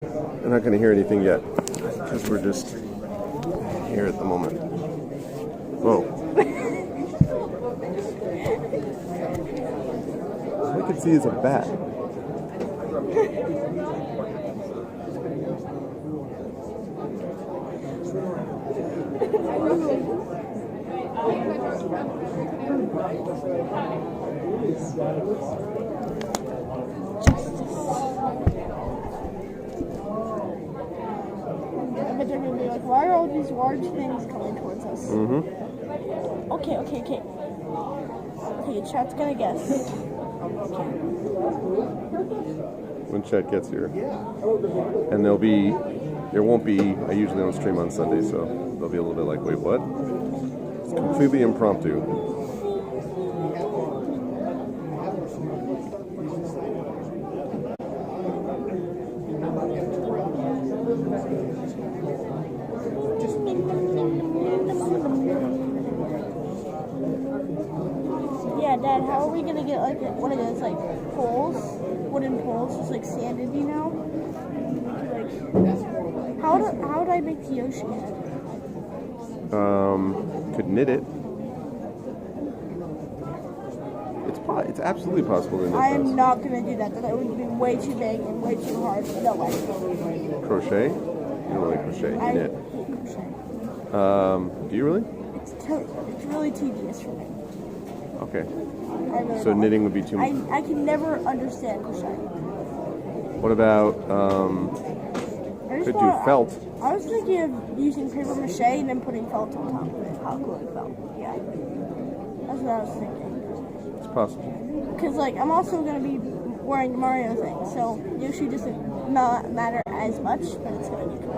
We're not going to hear anything yet because we're just here at the moment. Whoa. All I can see is a bat. But they're gonna be like, why are all these large things coming towards us? Mm-hmm. Okay. Okay, chat's gonna guess. When chat gets here. And there won't be, I usually don't stream on Sunday, so they'll be a little bit like, wait, what? It's completely impromptu. Yeah, Dad, how are we gonna get like one of those like poles, wooden poles, just like sanded, you know? Like, how would I make the ocean head? Could knit it. It's absolutely possible to knit I am those. not gonna do that. That would be way too big and way too hard. No way. Crochet? You don't really crochet, you knit. Hate crochet. Do you really? It's really tedious for me. Okay. I really So don't. knitting would be too much. I can never understand crochet. What about, could do felt? I was thinking of using paper mache and then putting felt on top of it. Hot glue felt. Yeah. That's what I was thinking. It's possible. Because, like, I'm also going to be wearing the Mario thing, so Yoshi doesn't not matter as much, but it's going to be cool.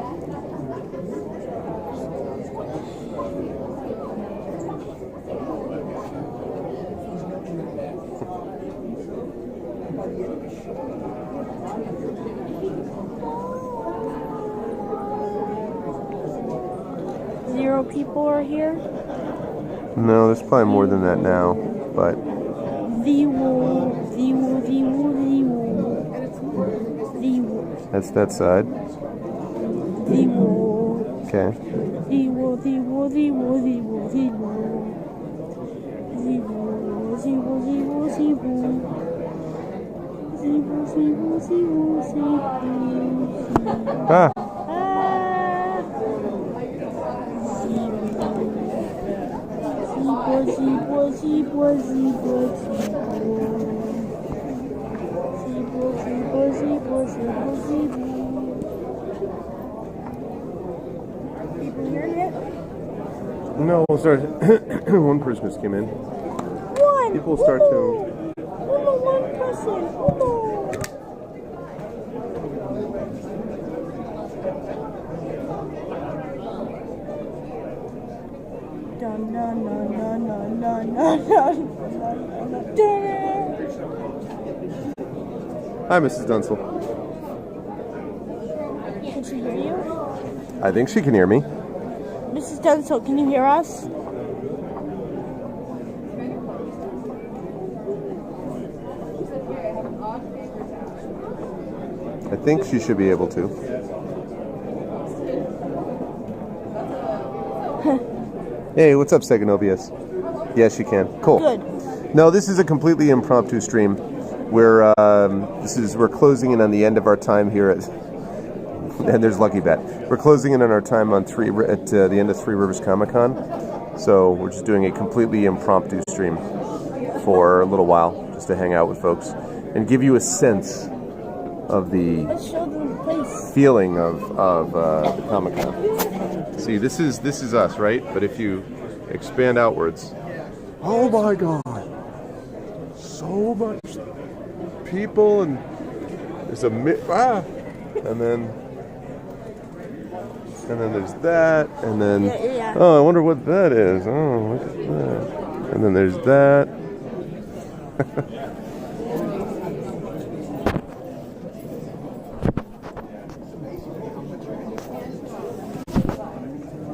0 people are here. No, there's probably more than that now, but... That's that side. Okay. Ah! No, we'll start. One person just came in. One. People start to. One person. Dun dun dun dun dun dun dun dun dun. Hi, Mrs. Dunsel. Can she hear you? I think she can hear me. Mrs. Dunsel, can you hear us? I think she should be able to. Hey, what's up, Seganovius? Yes, she can. Cool. Good. No, this is a completely impromptu stream. We're closing in on the end of our time here at, and there's Lucky Bet. We're closing in on our time on the end of 3 Rivers ComicCon. So we're just doing a completely impromptu stream for a little while, just to hang out with folks and give you a sense of the feeling of the Comic-Con. See, this is us, right? But if you expand outwards, oh my God, so much people, and there's and then there's that, and then oh, I wonder what that is. Oh, look at that, and then there's that.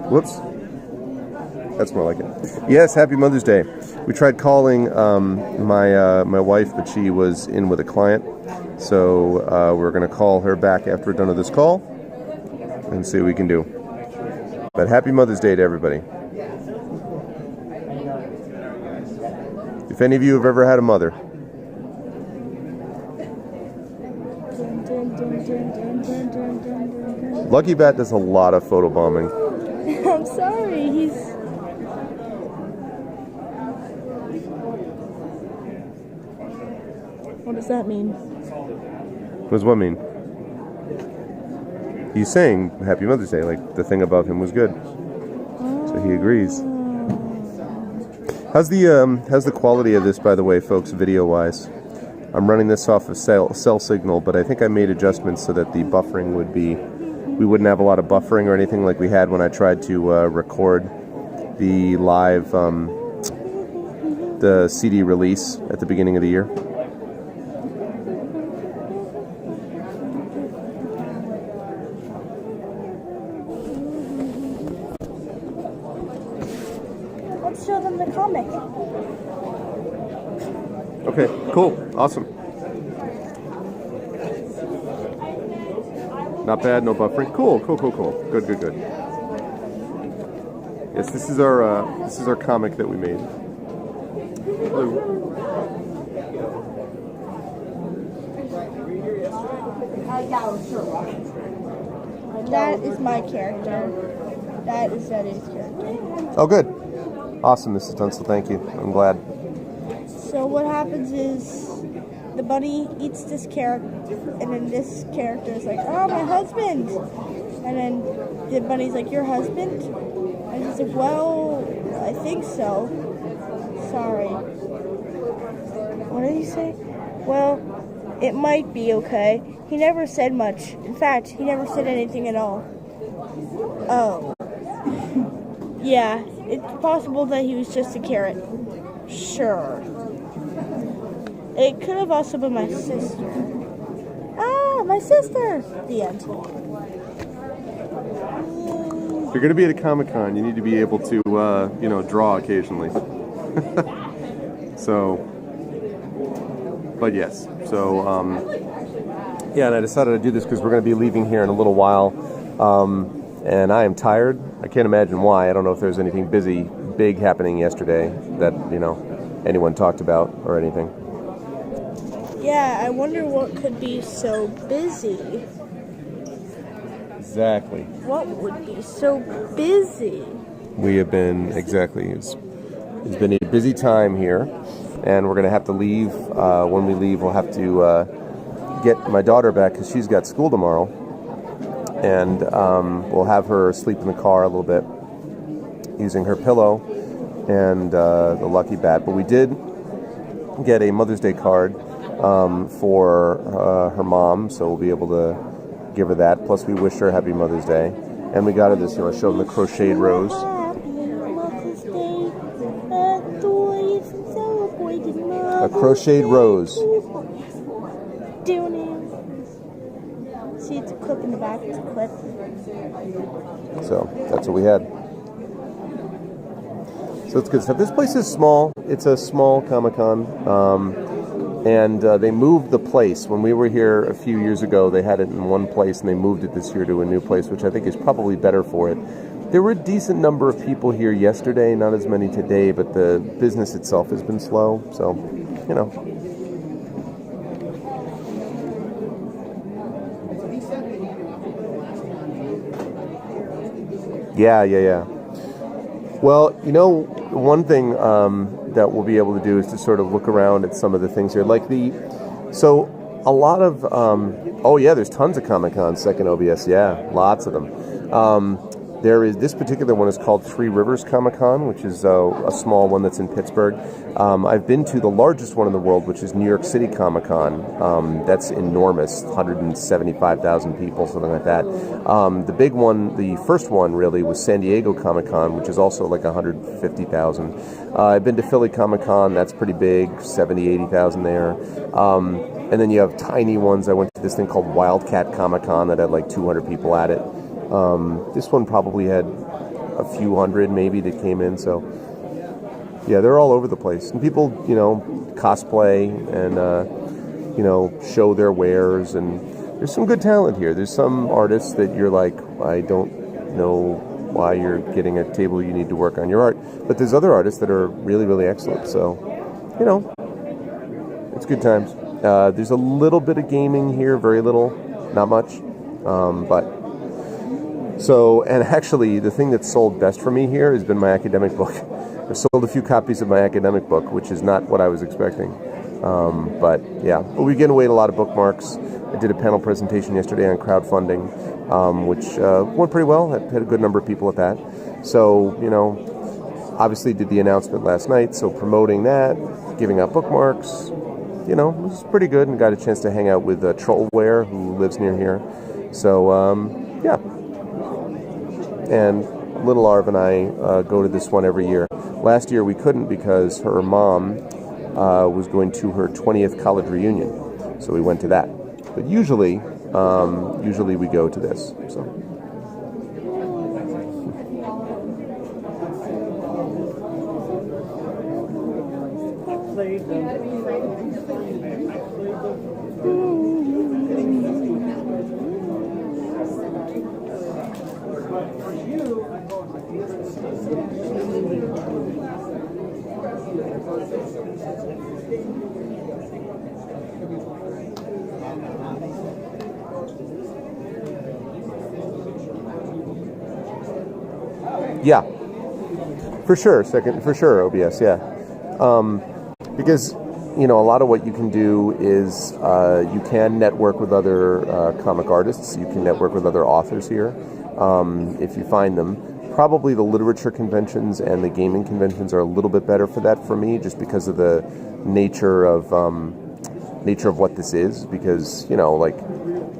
Whoops. That's more like it. Yes, happy Mother's Day. We tried calling my wife, but she was in with a client, So we're going to call her back after we're done with this call and see what we can do. But happy Mother's Day to everybody. If any of you have ever had a mother. Lucky Bat does a lot of photobombing. I'm sorry, What does that mean? What does what mean? He's saying Happy Mother's Day, like the thing above him was good. So he agrees. How's the quality of this, by the way, folks, video-wise? I'm running this off of cell signal, but I think I made adjustments so that the buffering would be, we wouldn't have a lot of buffering or anything like we had when I tried to record the live, the CD release at the beginning of the year. Let's show them the comic. Okay, cool, awesome. Not bad, no buffering. Cool. Good. Yes, this is our comic that we made. That is my character. That is Eddie's character. Oh, good. Awesome, Mrs. Tunstall, thank you. I'm glad. So what happens is the bunny eats this carrot, and then this character is like, "Oh, my husband!" And then the bunny's like, "Your husband?" And he's like, "Well, I think so. Sorry." What did he say? "Well, it might be okay." He never said much. In fact, he never said anything at all. Oh. Yeah, it's possible that he was just a carrot. Sure. It could have also been my sister. Ah, my sister! The end. If you're going to be at a Comic-Con, you need to be able to, draw occasionally. So, but yes. So, yeah, and I decided to do this because we're going to be leaving here in a little while. And I am tired. I can't imagine why. I don't know if there's anything big happening yesterday that, anyone talked about or anything. Yeah, I wonder what could be so busy. Exactly. What would be so busy? We have been, exactly. It's been a busy time here, and we're going to have to leave. When we leave, we'll have to get my daughter back because she's got school tomorrow. And we'll have her sleep in the car a little bit using her pillow and the Lucky Bat. But we did get a Mother's Day card for her mom, so we'll be able to give her that. Plus, we wished her Happy Mother's Day. And we got her this, I showed them the crocheted rose. A crocheted rose. See, it's a clip in the back. It's a clip. So that's what we had. So it's good stuff. This place is small. It's a small Comic-Con. And they moved the place. When we were here a few years ago, they had it in one place, and they moved it this year to a new place, which I think is probably better for it. There were a decent number of people here yesterday, not as many today, but the business itself has been slow. So, Yeah. Well, one thing that we'll be able to do is to sort of look around at some of the things here. So a lot of, there's tons of Comic-Cons, second OBS, yeah, lots of them. This particular one is called Rivers ComicCon, which is a small one that's in Pittsburgh. I've been to the largest one in the world, which is New York City Comic-Con. That's enormous, 175,000 people, something like that. The big one, the first one really, was San Diego Comic-Con, which is also like 150,000. I've been to Philly Comic-Con, that's pretty big, 70, 80,000 there. And then you have tiny ones. I went to this thing called Wildcat Comic-Con that had like 200 people at it. This one probably had a few hundred maybe that came in, so yeah, they're all over the place. And people, cosplay, and show their wares, and there's some good talent here. There's some artists that you're like, I don't know why you're getting a table, you need to work on your art. But there's other artists that are really, really excellent. So, it's good times. There's a little bit of gaming here, very little, not much. And actually, the thing that's sold best for me here has been my academic book. I've sold a few copies of my academic book, which is not what I was expecting. But we're getting away to a lot of bookmarks. I did a panel presentation yesterday on crowdfunding, which went pretty well. I had a good number of people at that. So, obviously did the announcement last night, so promoting that, giving out bookmarks, it was pretty good, and got a chance to hang out with Trollware, who lives near here. So, and Little Arv and I go to this one every year. Last year we couldn't because her mom was going to her 20th college reunion, so we went to that. But usually we go to this. So. Yeah, for sure. OBS. Yeah, because a lot of what you can do is you can network with other comic artists. You can network with other authors here if you find them. Probably the literature conventions and the gaming conventions are a little bit better for that for me, just because of the nature of what this is. Because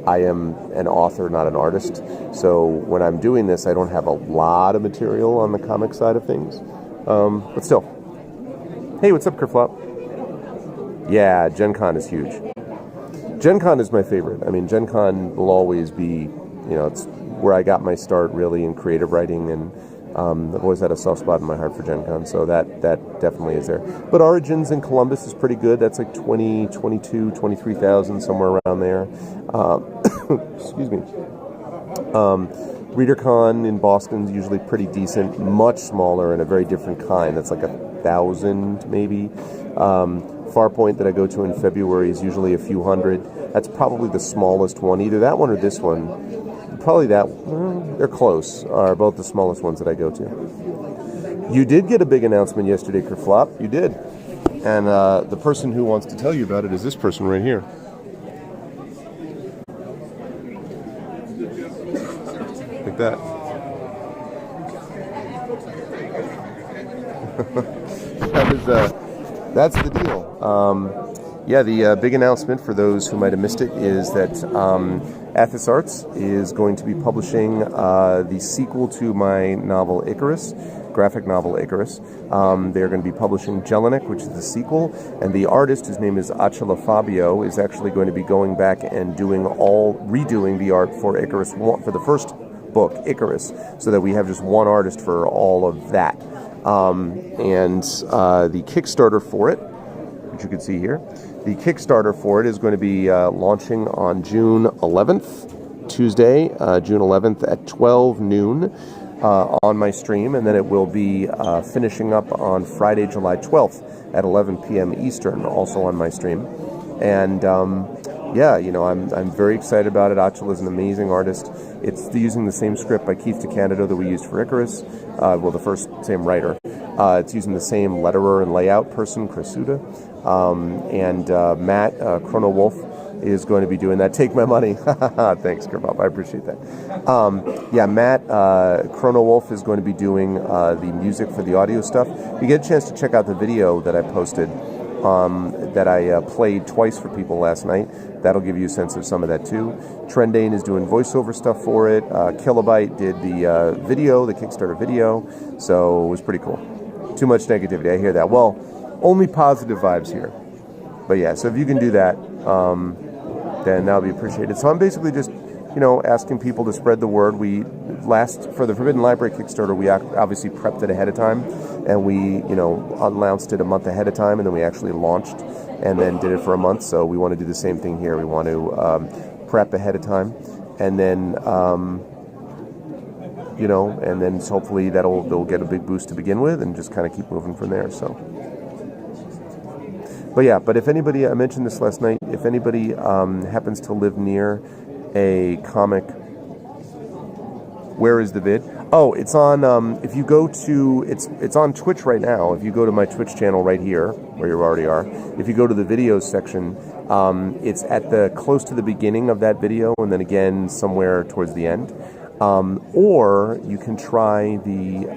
I am an author, not an artist. So when I'm doing this, I don't have a lot of material on the comic side of things. But still. Hey, what's up, Kerflop? Yeah, Gen Con is huge. Gen Con is my favorite. I mean, Gen Con will always be, it's where I got my start really in creative writing, and I've always had a soft spot in my heart for Gen Con, so that definitely is there. But Origins in Columbus is pretty good. That's like 23,000, somewhere around there. Excuse me. ReaderCon in Boston is usually pretty decent, much smaller and a very different kind. That's like 1,000 maybe. Farpoint that I go to in February is usually a few hundred. That's probably the smallest one, either that one or this one. Probably that. They're close. Are both the smallest ones that I go to. You did get a big announcement yesterday, Kerflop. You did. And the person who wants to tell you about it is this person right here. Like that. That's the deal. The big announcement for those who might have missed it is that Athos Arts is going to be publishing the sequel to my novel Icarus, graphic novel Icarus. They're going to be publishing Jelinek, which is the sequel, and the artist, whose name is Acela Fabio, is actually going to be going back and redoing the art for Icarus, for the first book, Icarus, so that we have just one artist for all of that. The Kickstarter for it, which you can see here, the Kickstarter for it is going to be launching on June 11th, Tuesday, June 11th at 12 noon on my stream, and then it will be finishing up on Friday, July 12th at 11 p.m. Eastern, also on my stream. And I'm very excited about it. Acela is an amazing artist. It's using the same script by Keith DeCandido that we used for Icarus. The same writer. It's using the same letterer and layout person, Chris Suda. Matt Chrono Wolf is going to be doing that. Take my money. Thanks, Kerbop. I appreciate that. Matt Chrono Wolf is going to be doing the music for the audio stuff. You get a chance to check out the video that I posted that I played twice for people last night. That'll give you a sense of some of that too. Trendane is doing voiceover stuff for it. Kilobyte did the video, the Kickstarter video, so it was pretty cool. Too much negativity, I hear that. Well, only positive vibes here. But yeah, so if you can do that, then that'll be appreciated. So I'm basically just asking people to spread the word. For the Forbidden Library Kickstarter, we obviously prepped it ahead of time, and we, announced it a month ahead of time, and then we actually launched and then did it for a month. So we want to do the same thing here. We want to prep ahead of time, and then, and then hopefully they'll get a big boost to begin with, and just kind of keep moving from there. So. But if anybody, I mentioned this last night, if anybody happens to live near a comic, where is the vid? Oh, it's on, if you go to, it's on Twitch right now. If you go to my Twitch channel right here, where you already are, if you go to the videos section, it's at close to the beginning of that video, and then again somewhere towards the end. Or you can try the,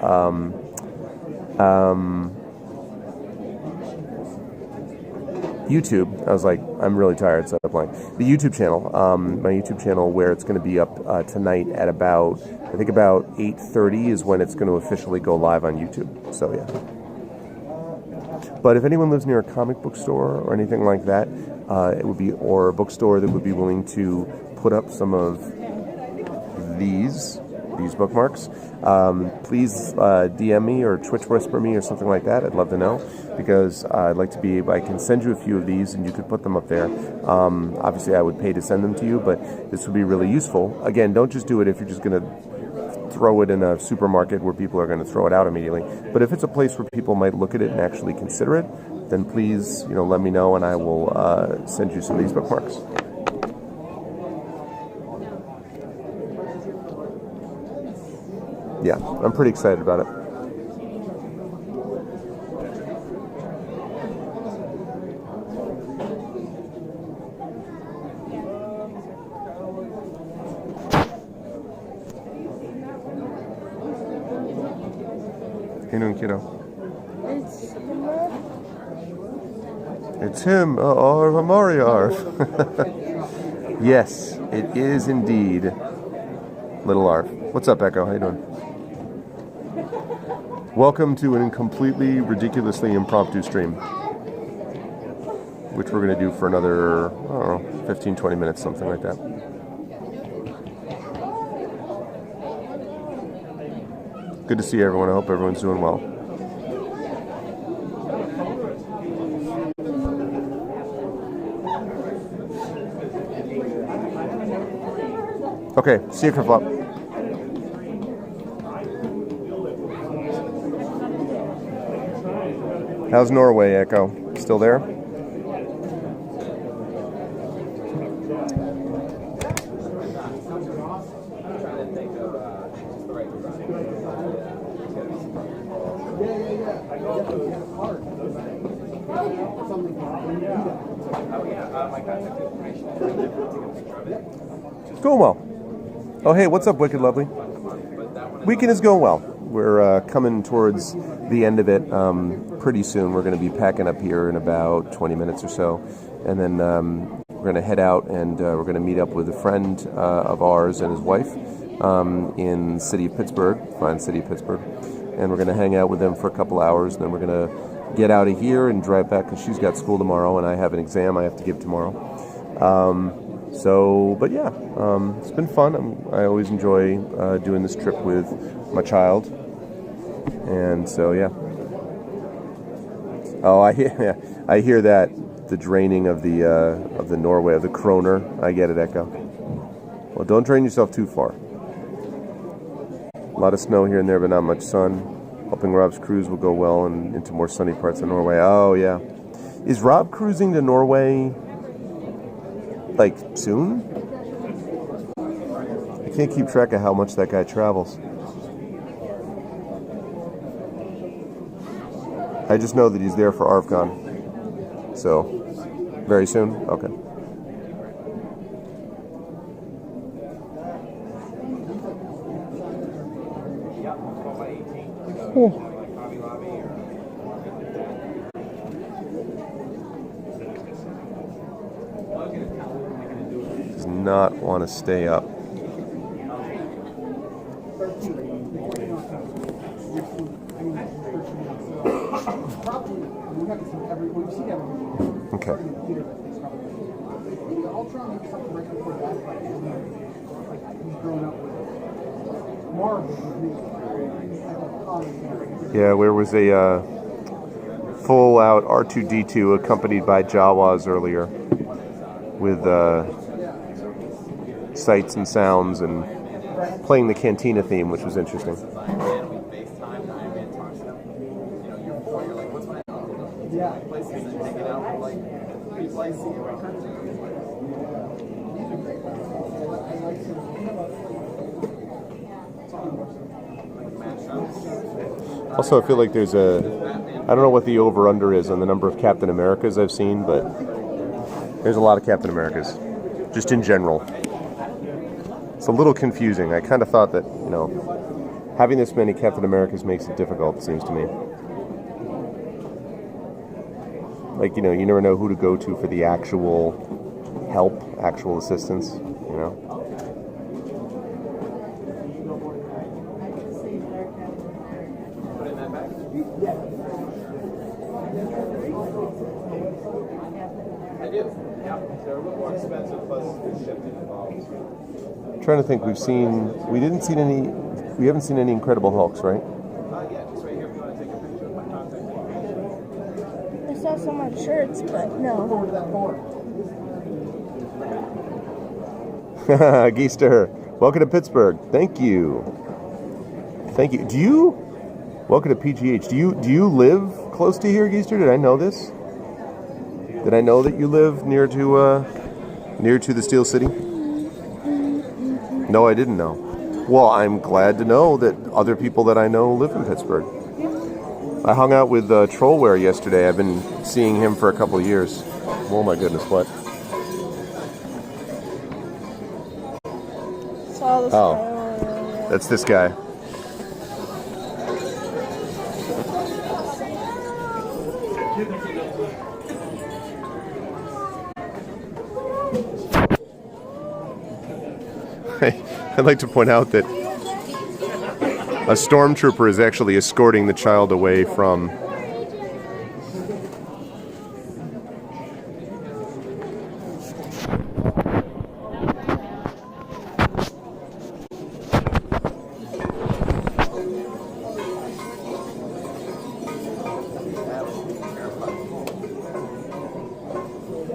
YouTube. I was like, I'm really tired, so I'm like, the YouTube channel, my YouTube channel, where it's going to be up tonight at about 8:30 is when it's going to officially go live on YouTube. So yeah. But if anyone lives near a comic book store or anything like that, or a bookstore that would be willing to put up some of these bookmarks, please DM me or Twitch whisper me or something like that. I'd love to know, because I'd like to I can send you a few of these and you could put them up there. Obviously I would pay to send them to you, but this would be really useful. Again, don't just do it if you're just going to throw it in a supermarket where people are going to throw it out immediately. But if it's a place where people might look at it and actually consider it, then please, let me know, and I will send you some of these bookmarks. Yeah, I'm pretty excited about it. How you doing, kiddo? It's him, Arv Amari Arv. Yes, it is indeed Little Arv. What's up, Echo? How you doing? Welcome to an completely ridiculously impromptu stream, which we're going to do for another, 15, 20 minutes, something like that. Good to see everyone. I hope everyone's doing well. Okay, see you, Kerflop. How's Norway, Echo? Still there? Going well. Oh, hey, what's up, Wicked Lovely? Weekend is going well. We're coming towards the end of it pretty soon. We're going to be packing up here in about 20 minutes or so. And then we're going to head out and we're going to meet up with a friend of ours and his wife in the city of Pittsburgh, fine city of Pittsburgh. And we're going to hang out with them for a couple hours. And then we're going to get out of here and drive back because she's got school tomorrow and I have an exam I have to give tomorrow. But yeah, it's been fun. I always enjoy doing this trip with my child. And so, yeah. Oh, I hear that, the draining of the Norway, of the kroner. I get it, Echo. Well, don't drain yourself too far. A lot of snow here and there, but not much sun. Hoping Rob's cruise will go well and into more sunny parts of Norway. Oh, yeah. Is Rob cruising to Norway, like, soon? I can't keep track of how much that guy travels. I just know that he's there for ArvCon. So, very soon? Okay. Does not want to stay up. Okay. Yeah, where was a full-out R2-D2 accompanied by Jawas earlier with sights and sounds and playing the Cantina theme, which was interesting. Also, I feel like there's I don't know what the over-under is on the number of Captain Americas I've seen, but there's a lot of Captain Americas, just in general. It's a little confusing. I kind of thought that, having this many Captain Americas makes it difficult, it seems to me. Like, you never know who to go to for the actual help, actual assistance, I'm trying to think. We haven't seen any Incredible Hulks, right? I saw some on shirts, but no. Geester, welcome to Pittsburgh. Thank you. Welcome to PGH. Do you live close to here, Geester? Did I know this? Did I know that you live near to the Steel City? No, I didn't know. Well, I'm glad to know that other people that I know live in Pittsburgh. I hung out with Trollware yesterday. I've been seeing him for a couple of years. Oh my goodness, what? Saw this guy. That's this guy. I'd like to point out that a stormtrooper is actually escorting the child away from...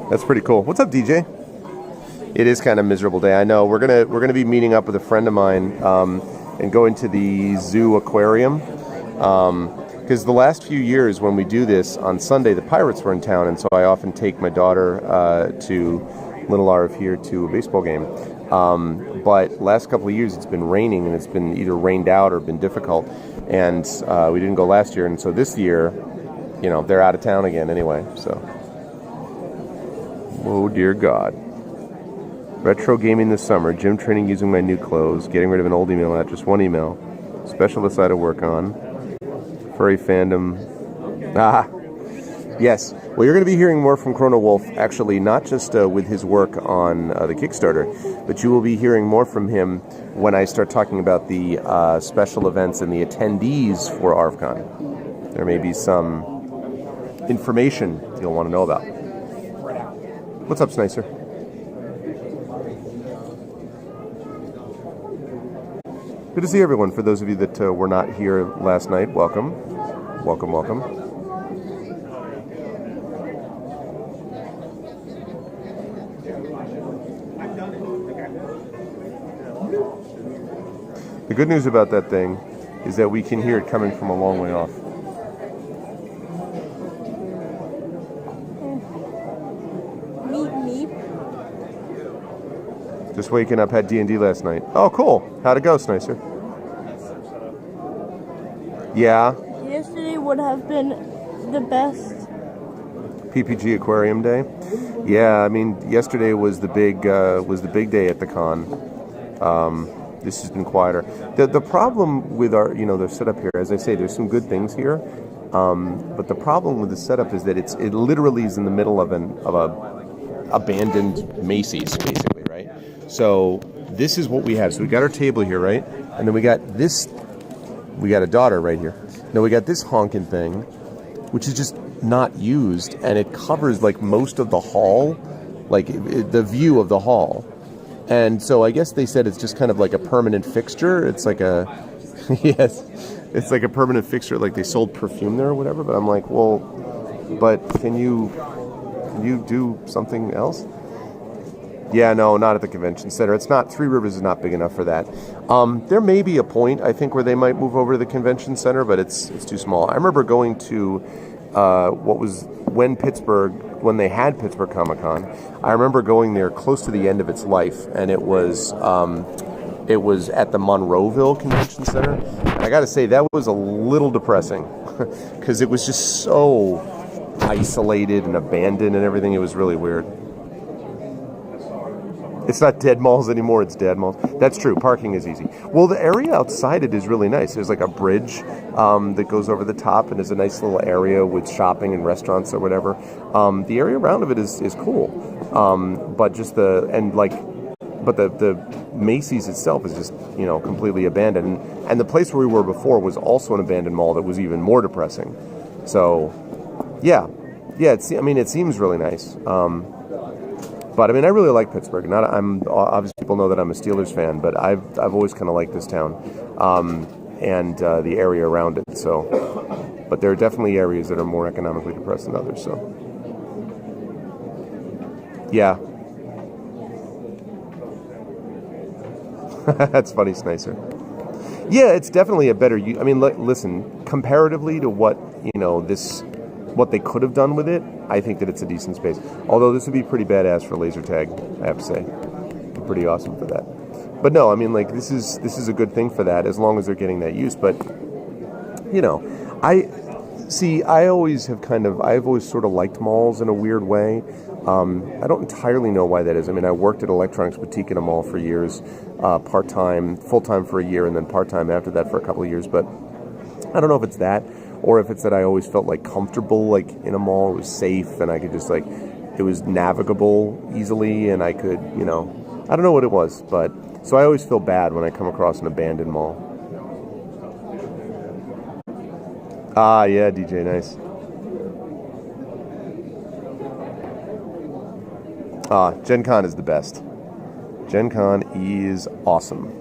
That's pretty cool. What's up, DJ? It is kind of a miserable day. I know. We're gonna be meeting up with a friend of mine and going to the zoo aquarium because the last few years when we do this on Sunday, the Pirates were in town, and so I often take my daughter to Little Arv here to a baseball game. But last couple of years it's been raining, and it's been either rained out or been difficult, and we didn't go last year, and so this year, they're out of town again anyway. So, oh dear God. Retro gaming this summer, gym training using my new clothes, getting rid of an old email address, one email, specialist I to work on, furry fandom. Yes. Well, you're going to be hearing more from Chrono Wolf, actually, not just with his work on the Kickstarter, but you will be hearing more from him when I start talking about the special events and the attendees for ArvCon. There may be some information you'll want to know about. What's up, Snicer? Good to see everyone. For those of you that were not here last night, welcome. Welcome, welcome. The good news about that thing is that we can hear it coming from a long way off. Just waking up, had D&D last night. Oh, cool. How'd it go, Snicer? Yeah. Yesterday would have been the best. PPG Aquarium Day. Yeah, I mean, yesterday was the big day at the con. This has been quieter. The problem with our the setup here, as I say, there's some good things here, but the problem with the setup is that it literally is in the middle of a abandoned Macy's, basically, right? So this is what we have. So we got our table here, right? And then we got this. We got a daughter right here. Now we got this honking thing, which is just not used, and it covers like most of the hall, like the view of the hall. And so I guess they said it's just kind of like a permanent fixture. It's like a, yes, it's like a permanent fixture, like they sold perfume there or whatever. But I'm like, well, but can you do something else? Yeah, no, not at the convention center. It's not, Three Rivers is not big enough for that. There may be a point, I think, where they might move over to the convention center, but it's too small. I remember going to when they had Pittsburgh Comic-Con. I remember going there close to the end of its life, and it was at the Monroeville Convention Center. And I got to say, that was a little depressing because it was just so isolated and abandoned and everything. It was really weird. It's not dead malls anymore, it's dead malls. That's true, parking is easy. Well, the area outside it is really nice. There's like a bridge that goes over the top, and there's a nice little area with shopping and restaurants or whatever. The area around of it is cool. But the Macy's itself is just, completely abandoned. And the place where we were before was also an abandoned mall that was even more depressing. So, yeah, it seems really nice. But I really like Pittsburgh. Obviously people know that I'm a Steelers fan, but I've always kind of liked this town, and the area around it. So, but there are definitely areas that are more economically depressed than others. So, yeah, that's funny, Snicer. Yeah, it's definitely a better. Listen, comparatively to what what they could have done with it, I think that it's a decent space. Although this would be pretty badass for laser tag, I have to say. Pretty awesome for that. But no, this is a good thing for that, as long as they're getting that use. But I've always sort of liked malls in a weird way. I don't entirely know why that is. I worked at Electronics Boutique in a mall for years, part-time, full-time for a year, and then part-time after that for a couple of years. But I don't know if it's that, or if it's that I always felt comfortable in a mall. It was safe, and I could just it was navigable easily, and I could, I don't know what it was, but so I always feel bad when I come across an abandoned mall. Ah, yeah, DJ, nice. Gen Con is the best. Gen Con is awesome.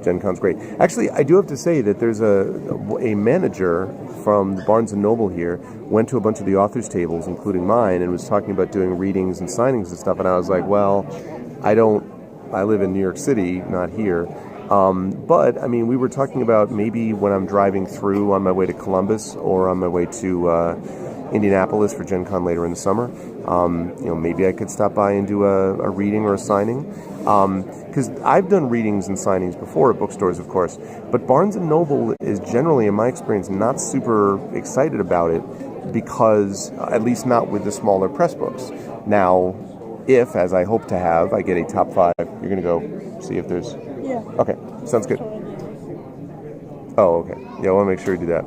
Gen Con's great. Actually, I do have to say that there's a manager from the Barnes & Noble here went to a bunch of the authors' tables, including mine, and was talking about doing readings and signings and stuff, and I was like, well, I live in New York City, not here. But, we were talking about maybe when I'm driving through on my way to Columbus or on my way to Indianapolis for Gen Con later in the summer, maybe I could stop by and do a reading or a signing. Because I've done readings and signings before at bookstores, of course, but Barnes & Noble is generally, in my experience, not super excited about it because, at least not with the smaller press books. Now, if, as I hope to have, I get a top 5, you're going to go see if there's... Yeah. Okay, sounds good. Oh, okay. Yeah, I want to make sure you do that.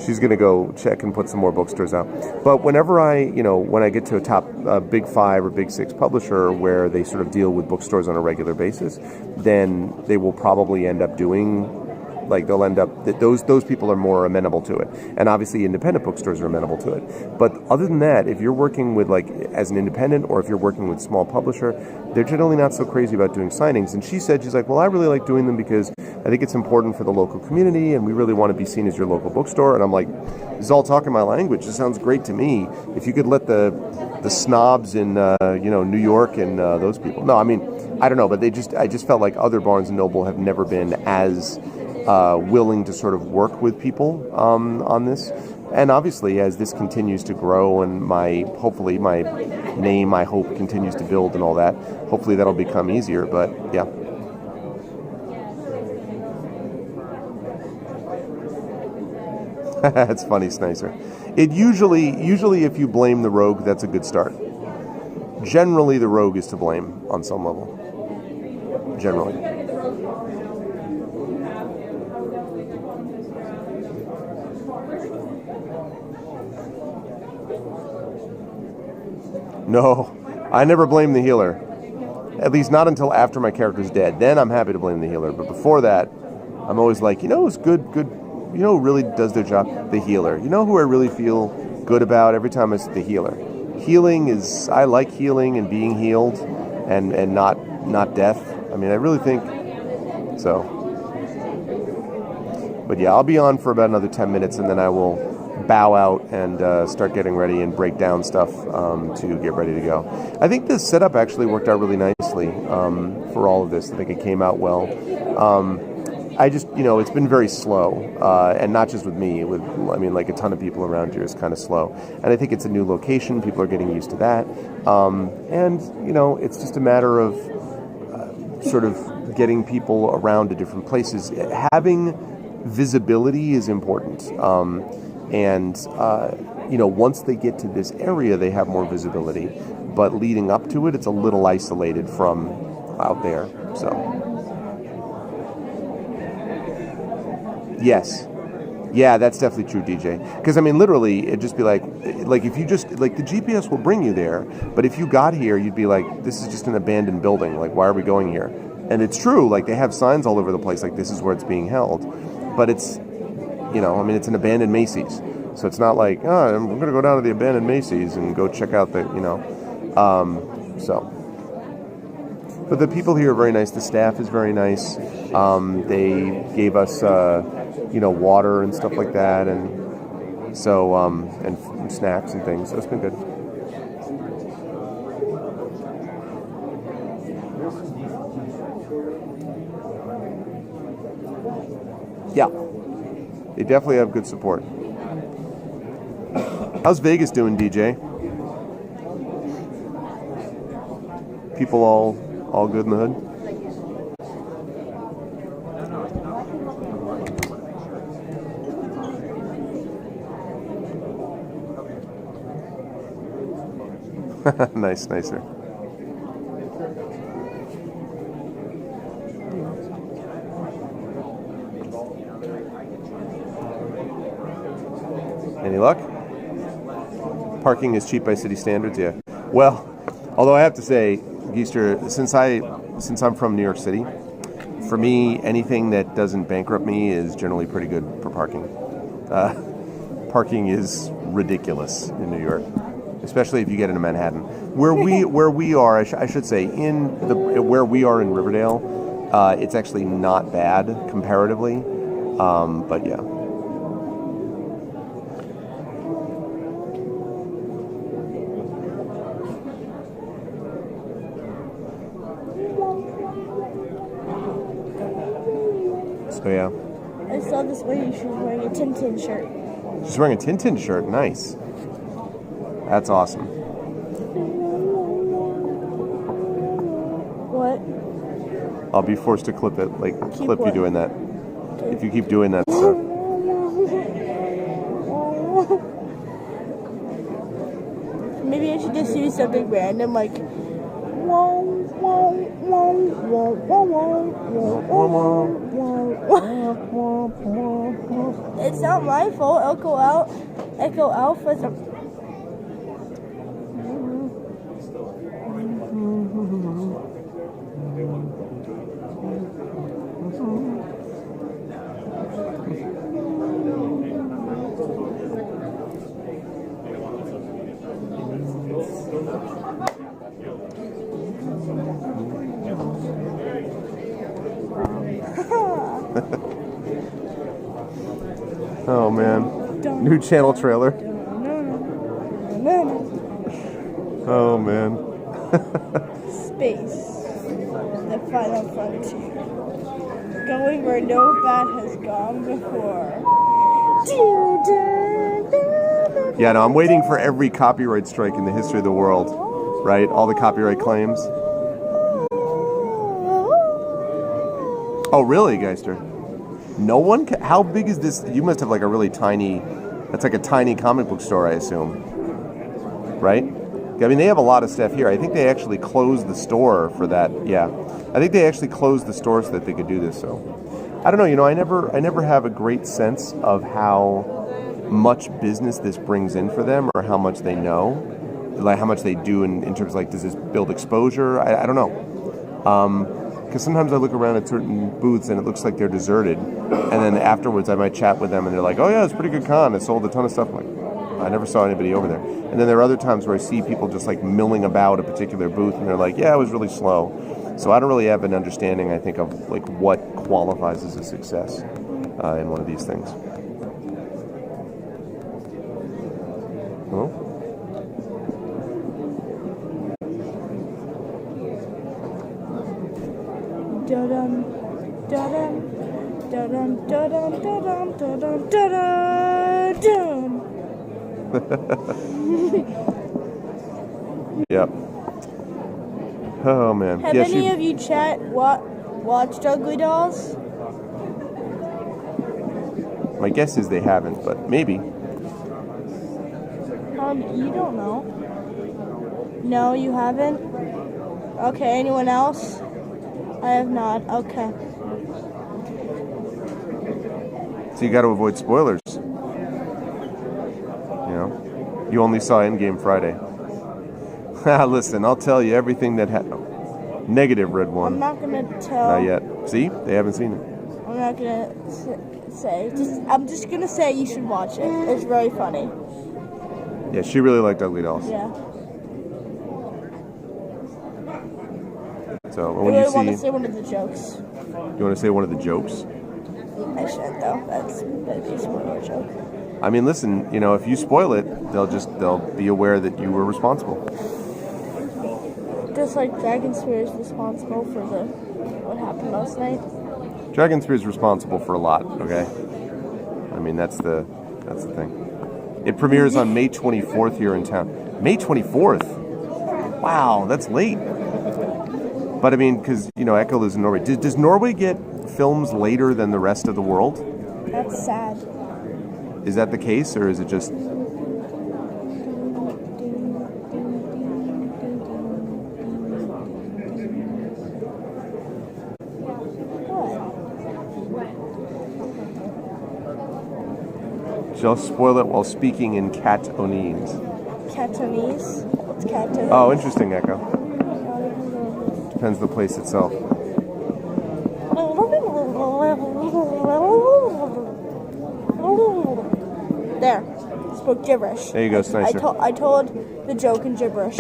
She's going to go check and put some more bookstores out. But whenever when I get to a top Big 5 or Big 6 publisher where they sort of deal with bookstores on a regular basis, then they will probably end up doing, those people are more amenable to it. And obviously independent bookstores are amenable to it. But other than that, if you're working with, as an independent or if you're working with a small publisher, they're generally not so crazy about doing signings. And she's like, well, I really like doing them because I think it's important for the local community, and we really want to be seen as your local bookstore. And I'm like, this is all talking my language. This sounds great to me. If you could let the snobs in New York and those people. No, I don't know, but I just felt like other Barnes & Noble have never been as willing to sort of work with people on this. And obviously, as this continues to grow and hopefully my name, I hope, continues to build and all that, hopefully that'll become easier. But yeah. That's funny, Snicer. It usually if you blame the rogue, that's a good start. Generally, the rogue is to blame on some level. Generally. No, I never blame the healer. At least not until after my character's dead. Then I'm happy to blame the healer. But before that, I'm always like, it's good. Who really does their job? The healer. You know who I really feel good about every time it's the healer? healing is, I like healing and being healed, and not death. I mean, I really think so. But yeah, I'll be on for about another 10 minutes, and then I will bow out and start getting ready and break down stuff to get ready to go. I think the setup actually worked out really nicely for all of this. I think it came out well. I just, it's been very slow, and not just with me. Like a ton of people around here is kind of slow. And I think it's a new location. People are getting used to that. And, it's just a matter of sort of getting people around to different places. Having visibility is important. Once they get to this area, they have more visibility. But leading up to it, it's a little isolated from out there. So. Yes. Yeah, that's definitely true, DJ. Because, literally, it'd just be like if you just, the GPS will bring you there, but if you got here, you'd be like, this is just an abandoned building. Like, why are we going here? And it's true, they have signs all over the place, like, this is where it's being held. But it's, it's an abandoned Macy's. So it's not like, we're going to go down to the abandoned Macy's and go check out the, But the people here are very nice. The staff is very nice. They gave us, water and stuff like that, and so and snacks and things. So it's been good. Yeah, they definitely have good support. How's Vegas doing, DJ? People all good in the hood? Nicer. Any luck? Parking is cheap by city standards, yeah. Well, although I have to say, Geister, since I'm from New York City, for me, anything that doesn't bankrupt me is generally pretty good for parking. Parking is ridiculous in New York, especially if you get into Manhattan. Where we are, I should say, where we are in Riverdale, it's actually not bad comparatively, but yeah. So yeah. I saw this lady, she was wearing a Tintin shirt. She's wearing a Tintin shirt, nice. That's awesome. What? I'll be forced to clip it, clip what? you doing that. Okay. If you keep doing that stuff. Maybe I should just use something random, like it's not my fault. Echo Alpha's a... Oh man. New channel trailer. Oh man. Space. The final frontier. Going where no bat has gone before. Yeah, no, I'm waiting for every copyright strike in the history of the world. Right? All the copyright claims. Oh, really, Geister? No one can, how big is this? You must have like a really tiny, that's like a tiny comic book store, I assume. Right? I mean, they have a lot of stuff here. I think they actually closed the store for that. Yeah. I think they actually closed the store so that they could do this. So, I don't know, I never have a great sense of how much business this brings in for them or how much they know. Like how much they do in terms of like, does this build exposure? I don't know. Because sometimes I look around at certain booths and it looks like they're deserted. And then afterwards I might chat with them and they're like, oh yeah, it's a pretty good con. It sold a ton of stuff. I'm like, I never saw anybody over there. And then there are other times where I see people just like milling about a particular booth, and they're like, yeah, it was really slow. So I don't really have an understanding, I think, of like what qualifies as a success in one of these things. Oh. Da-dum, da-dum, da-dum, da-dum, da-dum, da-dum, da-dum. Yep. Oh man. Have any of you watched Ugly Dolls? My guess is they haven't, but maybe. You don't know. No, you haven't? Okay, anyone else? I have not. Okay. So you got to avoid spoilers. You know, you only saw Endgame Friday. Listen, I'll tell you everything that negative red one. I'm not gonna tell. Not yet. See, they haven't seen it. I'm not gonna say. I'm just gonna say you should watch it. It's very funny. Yeah, she really liked Ugly Dolls. Yeah. So I when really you want to see, say one of the jokes. you want to say one of the jokes? I shouldn't though. That'd be a spoiler joke. I mean, listen, you know, if you spoil it, they'll be aware that you were responsible. Just like Dragon Spear is responsible for what happened last night. Dragon Spear is responsible for a lot. Okay, I mean that's the thing. It premieres on May 24th here in town. May 24th. Wow, that's late. But I mean, because you know, Echo lives in Norway. Does Norway get films later than the rest of the world? That's sad. Is that the case, or is it just? She'll spoil it while speaking in Catonese. Catonese? What's Catonese? Oh, interesting, Echo. Depends on the place itself. There. Spoke gibberish. There you go, Snicer. I told the joke in gibberish.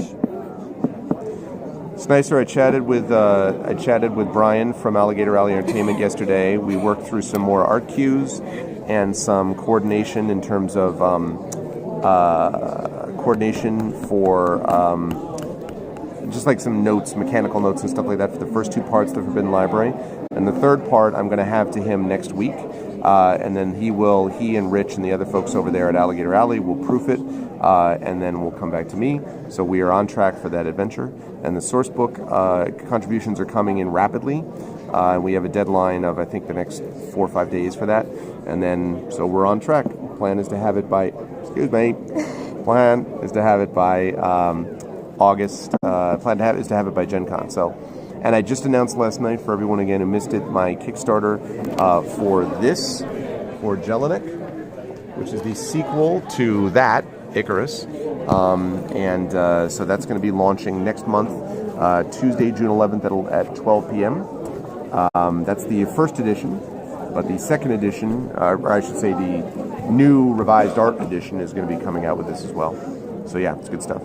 Snicer, I chatted with Brian from Alligator Alley Entertainment yesterday. We worked through some more art cues and some coordination in terms of coordination for just like some notes, mechanical notes and stuff like that for the first two parts of the Forbidden Library. And the third part I'm going to have to him next week. And then he and Rich and the other folks over there at Alligator Alley will proof it, and then we'll come back to me. So we are on track for that adventure. And the source book contributions are coming in rapidly. We have a deadline of, I think, the next 4 or 5 days for that. And then, so we're on track. Plan is to have it by, August. Plan is to have it by Gen Con. So, and I just announced last night for everyone again who missed it, my Kickstarter for Jelinek, which is the sequel to that, Icarus. So that's going to be launching next month, Tuesday, June 11th at 12 p.m. That's the first edition, but the second edition, or I should say the new revised art edition, is going to be coming out with this as well. So yeah, it's good stuff.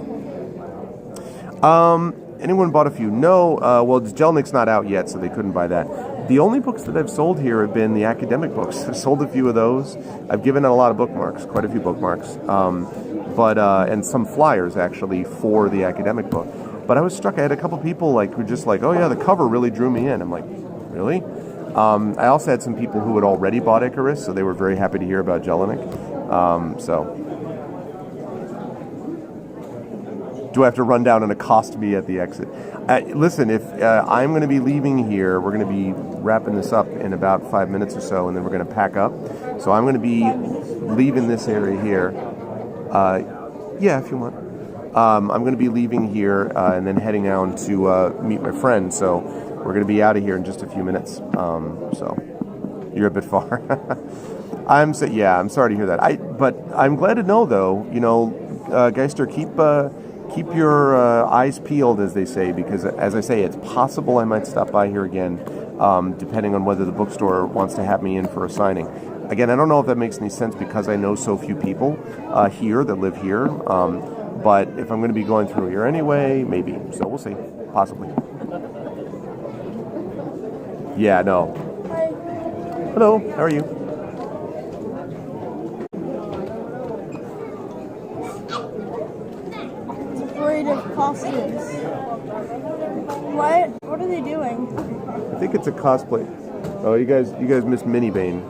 Anyone bought a few? No. Well, Jelinek's not out yet, so they couldn't buy that. The only books that I've sold here have been the academic books. I've sold a few of those. I've given out a lot of bookmarks, quite a few bookmarks, and some flyers actually for the academic book. But I was struck. I had a couple people who were just like, "Oh yeah, the cover really drew me in." I'm like, "Really?" I also had some people who had already bought Icarus, so they were very happy to hear about Jelinek. Do I have to run down and accost me at the exit? Listen, if I'm going to be leaving here, we're going to be wrapping this up in about 5 minutes or so, and then we're going to pack up. So I'm going to be leaving this area here. Yeah, if you want. I'm going to be leaving here and then heading out to meet my friend. So we're going to be out of here in just a few minutes. So you're a bit far. I'm sorry to hear that. But I'm glad to know, though. You know, Geister, keep your eyes peeled, as they say, because, as I say, it's possible I might stop by here again depending on whether the bookstore wants to have me in for a signing. Again, I don't know if that makes any sense because I know so few people here that live here. But if I'm going to be going through here anyway, maybe. So we'll see. Possibly. Yeah, no. Hi. Hello, how are you? It's afraid of costumes. What? What are they doing? I think it's a cosplay. Oh, you guys missed Mini Bane.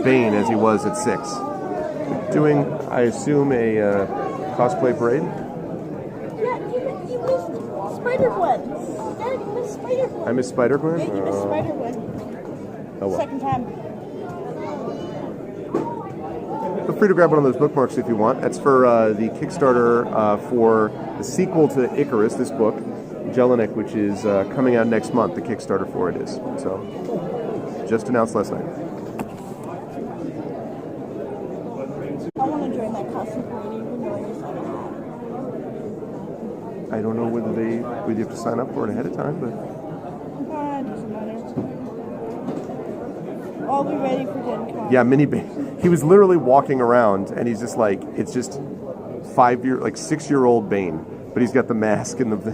Bane as he was at 6. Doing, I assume, a cosplay parade? Yeah, you missed Spider-Gwen. Dad, you missed Spider-Gwen. I missed Spider-Gwen? Yeah, you missed Spider-Gwen. Oh, well. Second time. Feel free to grab one of those bookmarks if you want. That's for the Kickstarter for the sequel to Icarus, this book, Jelinek, which is coming out next month. The Kickstarter for it is. So, just announced last night. I want to join that costume parade even though I just have a hat. I don't know whether you have to sign up for it ahead of time, but... It doesn't matter. I'll be ready for Gen Con. Yeah, Mini Bane. He was literally walking around, and he's just like, it's just 6-year-old Bane, but he's got the mask and the...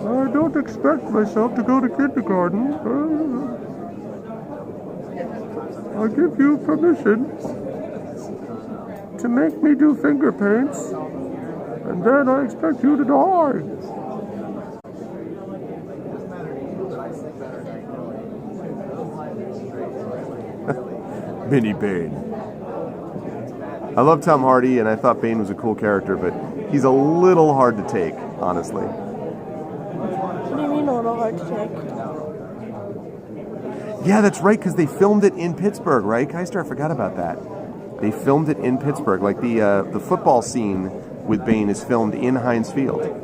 I don't expect myself to go to kindergarten. I give you permission to make me do finger paints, and then I expect you to die. Mini Bane. I love Tom Hardy, and I thought Bane was a cool character, but he's a little hard to take, honestly. What do you mean a little hard to take? Yeah, that's right, because they filmed it in Pittsburgh, right? Keister, I forgot about that. They filmed it in Pittsburgh. Like the football scene with Bane is filmed in Heinz Field.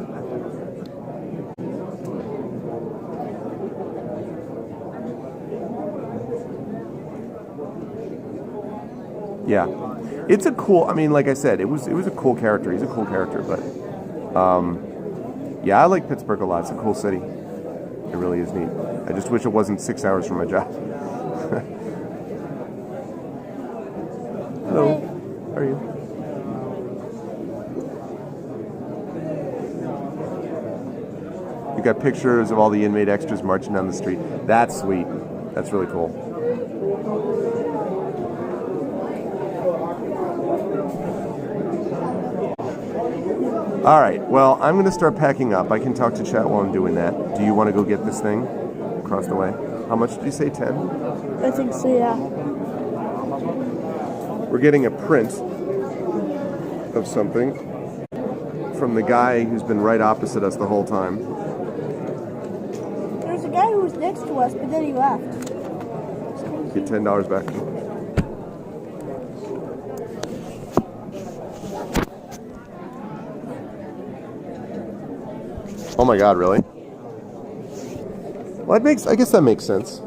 Yeah, it's a cool. I mean, like I said, it was a cool character. He's a cool character, but yeah, I like Pittsburgh a lot. It's a cool city. It really is neat. I just wish it wasn't 6 hours from my job. Hello, how are you? You got pictures of all the inmate extras marching down the street. That's sweet. That's really cool. All right, well, I'm going to start packing up. I can talk to chat while I'm doing that. Do you want to go get this thing across the way? How much did you say, 10? I think so, yeah. We're getting a print of something from the guy who's been right opposite us the whole time. There's a guy who was next to us, but then he left. Get $10 back. Oh my God, really? Well, I guess that makes sense.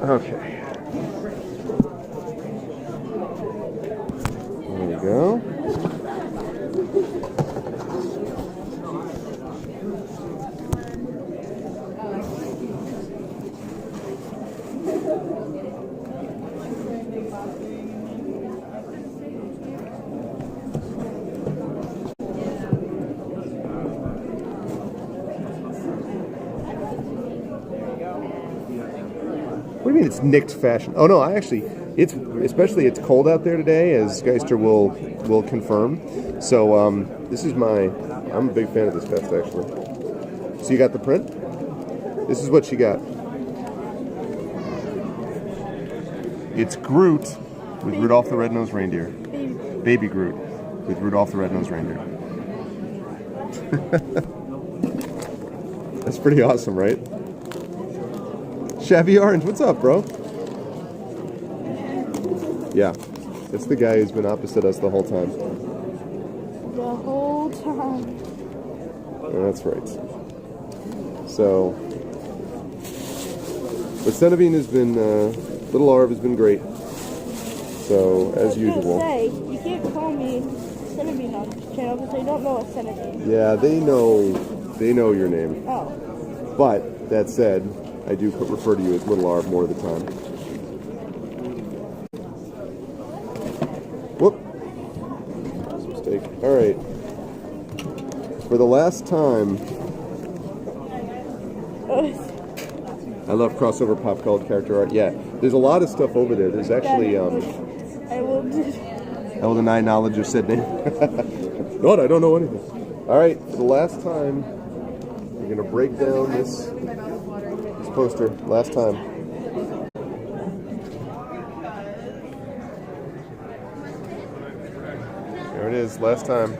Okay. There we go. What do you mean it's nicked fashion? Oh no, it's cold out there today, as Geister will confirm. So this is I'm a big fan of this vest actually. So you got the print? This is what she got. It's Groot with Rudolph the Red-Nosed Reindeer. Baby Groot with Rudolph the Red-Nosed Reindeer. That's pretty awesome, right? Chevy Orange, what's up, bro? Yeah, it's the guy who's been opposite us the whole time. The whole time. That's right. So, but Centivine has been, Little Arv has been great. So, as usual. Say, you can't call me Centivine on this channel because they don't know a Centivine. Yeah, they know your name. Oh. But, that said, I do refer to you as Little Arv more of the time. Whoop. That's a mistake. Alright. For the last time, I love crossover pop cult character art. Yeah, there's a lot of stuff over there. There's actually, I will deny knowledge of said name. God, I don't know anything. Alright, for the last time, we're going to break down this poster. Last time. There it is, last time.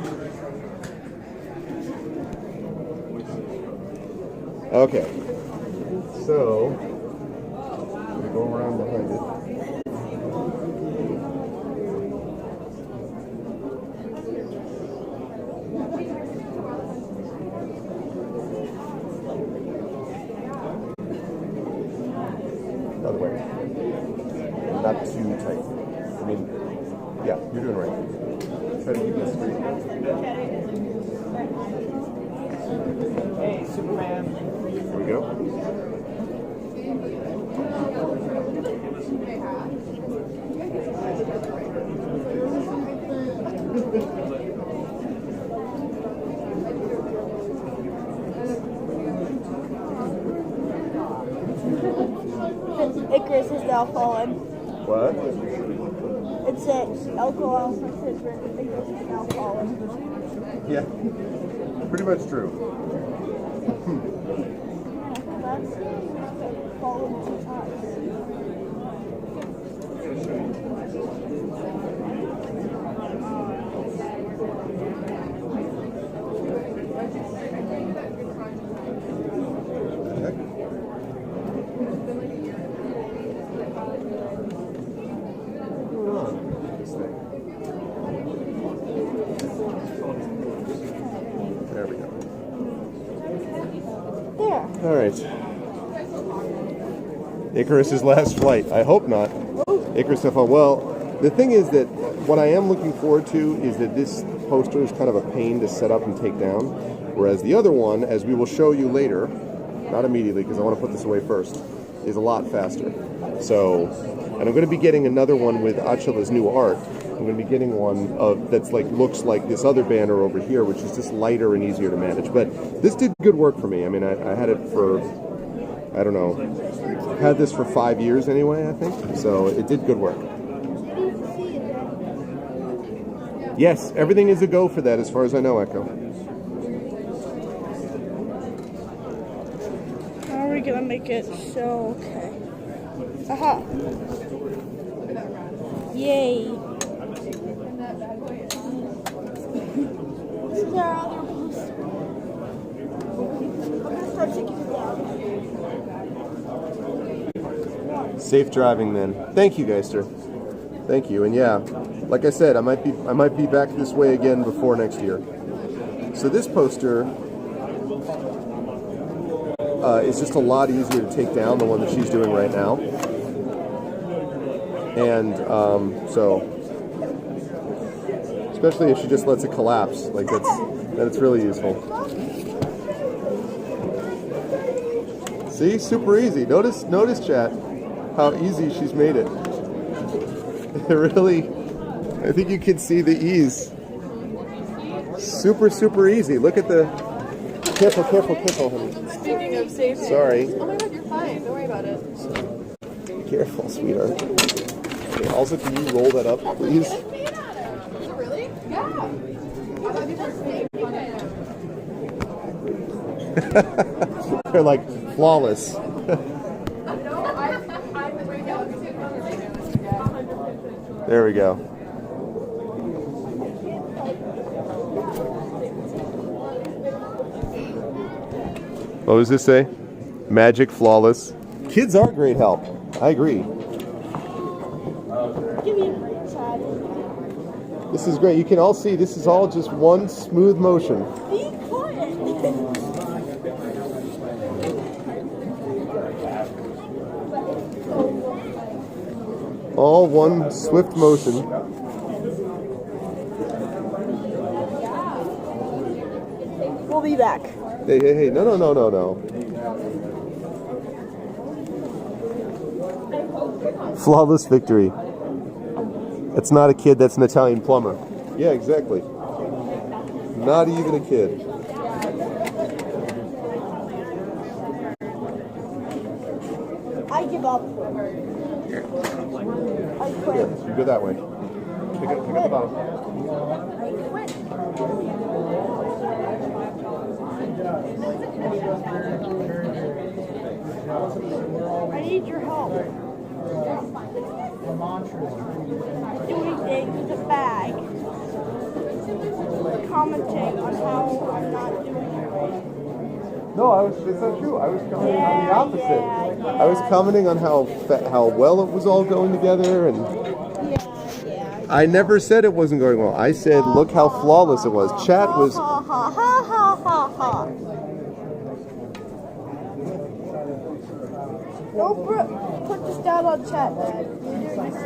Okay, so I'm going to go around behind it. By the way, not too tight. I mean, yeah, you're doing right. Try to keep this straight. Hey, Superman. There we go. Icarus has now fallen. What? It said alcohol Icarus has now fallen. Yeah, pretty much true. That's fallen 2 times. There we go. There. All right. Icarus's last flight. I hope not. Icarus stuff on. Well, the thing is that what I am looking forward to is that this poster is kind of a pain to set up and take down, whereas the other one, as we will show you later, not immediately because I want to put this away first, is a lot faster. So, and I'm going to be getting another one with Achila's new art. I'm going to be getting one that's like looks like this other banner over here, which is just lighter and easier to manage. But this did good work for me. I mean, I had it for, I don't know, I've had this for 5 years anyway, I think. So it did good work. Yes, everything is a go for that as far as I know, Echo. How are we going to make it so okay? Aha. Yay. This is our other poster. I'm going to start taking it down. Safe driving then. Thank you, Geister. Thank you. And yeah, like I said, I might be back this way again before next year. So this poster is just a lot easier to take down, the one that she's doing right now. And so, especially if she just lets it collapse, like that's really useful. See, super easy. Notice, chat, how easy she's made it. It really, I think you can see the ease. Super, super easy. Look at the, careful, honey. Speaking of safety. Sorry. Oh my god, you're fine. Don't worry about it. Careful, sweetheart. Okay, also, can you roll that up, please? Is it really? Yeah. I thought these were safe. They're like flawless. No, I'm right now. There we go. What does this say? Magic, flawless. Kids are great help. I agree. Give me a break, Chad. This is great. You can all see this is all just one smooth motion. Be quiet. All one swift motion. We'll be back. Hey, no. Flawless victory. That's not a kid, that's an Italian plumber. Yeah, exactly. Not even a kid. I give up. I quit. Here, you go that way. Pick up the bottom. I need your help. Doing things with a bag. Commenting on how I'm not doing it right. No, it's not true. I was commenting on the opposite. Yeah. I was commenting on how well it was all going together, and Yeah. I never said it wasn't going well. I said, look how flawless it was. Chat was... Ha ha ha. Don't put this down on chat, Dad. You're doing this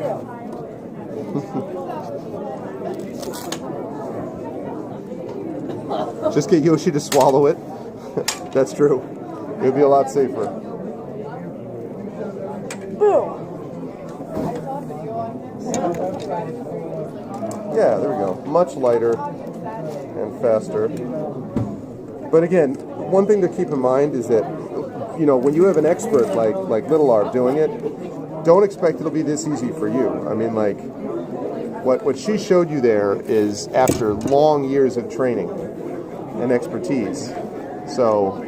too. Just get Yoshi to swallow it. That's true. It would be a lot safer. Boom. Yeah, there we go. Much lighter and faster. But again, one thing to keep in mind is that, you know, when you have an expert like Little Arv doing it, don't expect it'll be this easy for you. I mean, like, what she showed you there is after long years of training and expertise. So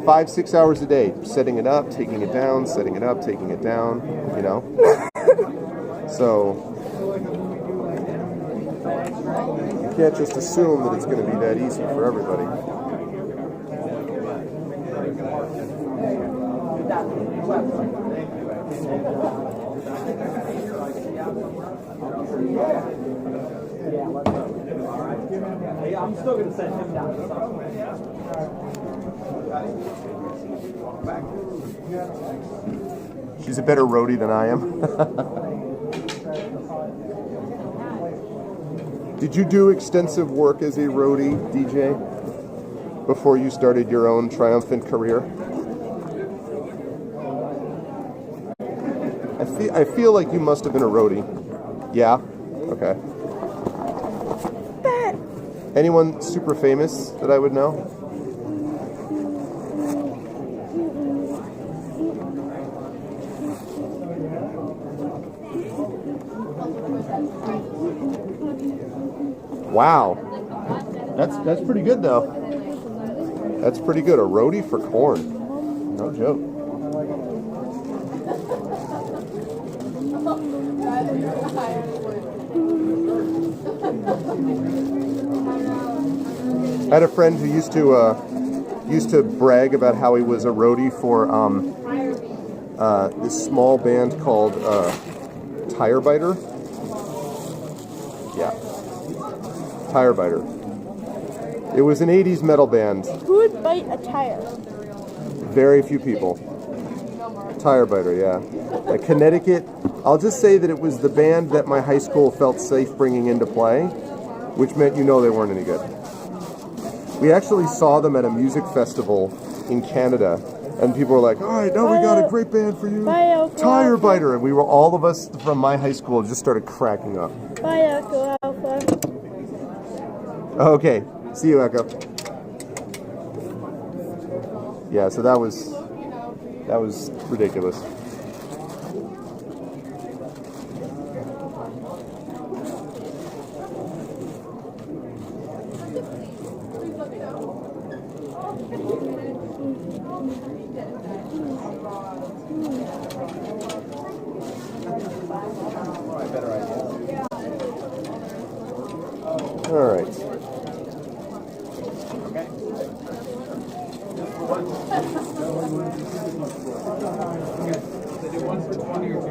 5-6 hours a day, setting it up, taking it down, setting it up, taking it down, you know? So you can't just assume that it's going to be that easy for everybody. I'm still going to send him down. She's a better roadie than I am. Did you do extensive work as a roadie, DJ, before you started your own triumphant career? I feel like you must have been a roadie. Yeah? Okay. Anyone super famous that I would know? Wow. That's pretty good though. That's pretty good. A roadie for corn. No joke. I had a friend who used to brag about how he was a roadie for this small band called Tire Biter. Yeah, Tire Biter. It was an 80s metal band. Who would bite a tire? Very few people. Tire Biter, yeah. Connecticut. I'll just say that it was the band that my high school felt safe bringing into play, which meant you know they weren't any good. We actually saw them at a music festival in Canada, and people were like, all right, now we got a great band for you. Tire Biter. And we were, all of us from my high school just started cracking up. Bye, Echo Alpha. Okay, see you, Echo. Yeah, so that was ridiculous. All right.